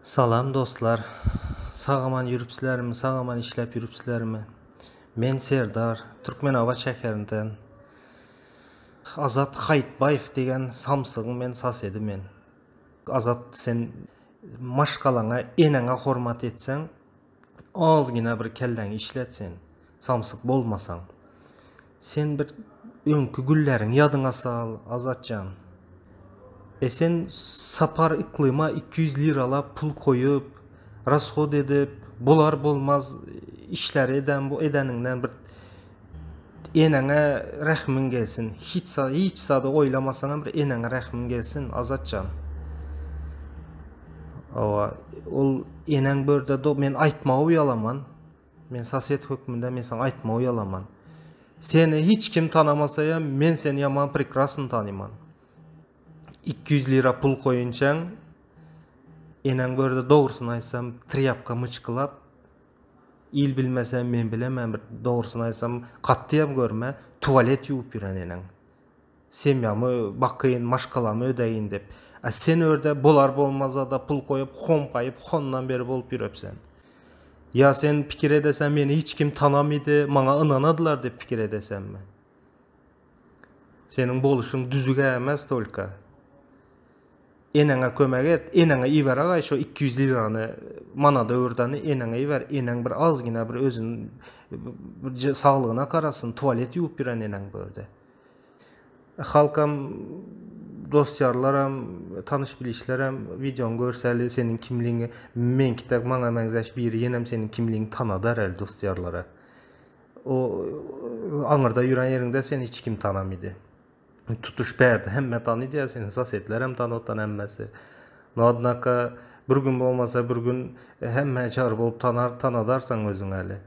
Salam dostlar. Sağaman yürüpsizlermi, sağaman işlep yürüpsizlermi? Men Serdar, Türkmenova şäherinden. Azat Hayitbayev degen samsygy men sas edimen. Azat, sen maşgalaňa, eneňe hormat etseň, azgyna bir kelläň işletsen, samsyk bolmasaň, sen bir öňkü gülleriň ýadyňa sal, Azatjan. Sen sapar iklyma 200 liralap pul koyup, rashod edip, bolar bolmaz işler eden bu edeninden bir eneňe rahmin gelsin. Hiç sada oylamasaň bir eneňe rahmin gelsin, Azatjan. Awa ol eneň börde do men aýtmagy uyalaman. Men saset hökmünde men saňa aýtmagy uyalaman. Seni hiç kim tanamasaýam, men seni yaman prekrasny tanyman. 200 lira pul koyunçaň, eneň börde dogrusyny aýsam, triyapka mıçkylap, il bilmesem men bilemem, bir dogrusyny aýsam, kattyam görme, tualet ýuwup ýüren eneň. Semýamy bakyn, maşgalamy ödeýin dep. Sen örde bolar bolmaza da pul koyup, hompaýyp, hondan beri bolup ýürepsen. Ya sen pikir edesen meni hiç kim tanamydy, maňa ynanadylar dep pikir edesenmi? Senin boluşuň düzüge emas tolka. Eneňe kömek et, eneňe iwer agay şo 200 lirany manada öwrdany eneňe iwer, eneň bir azgyna bir özüň bir saglygyna karasyn, tualet ýuwup ýüren eneň börde. Halkam, dostlarlaram, tanış bilişleram videoň görsäli senin kimliğini menkitek maňa meňzeş biri yenem senin kimliğini tanadar el dostlarlara. O aňyrda ýüren ýeriňde seni hiç kim tanamydy. Tutuş berdi, hemme tanıydı ya senin sasetlerem tanıttan emmesi. Nadnaka bir gün bolmasa bir gün hemme çar bolup tanadarsan özüň eli.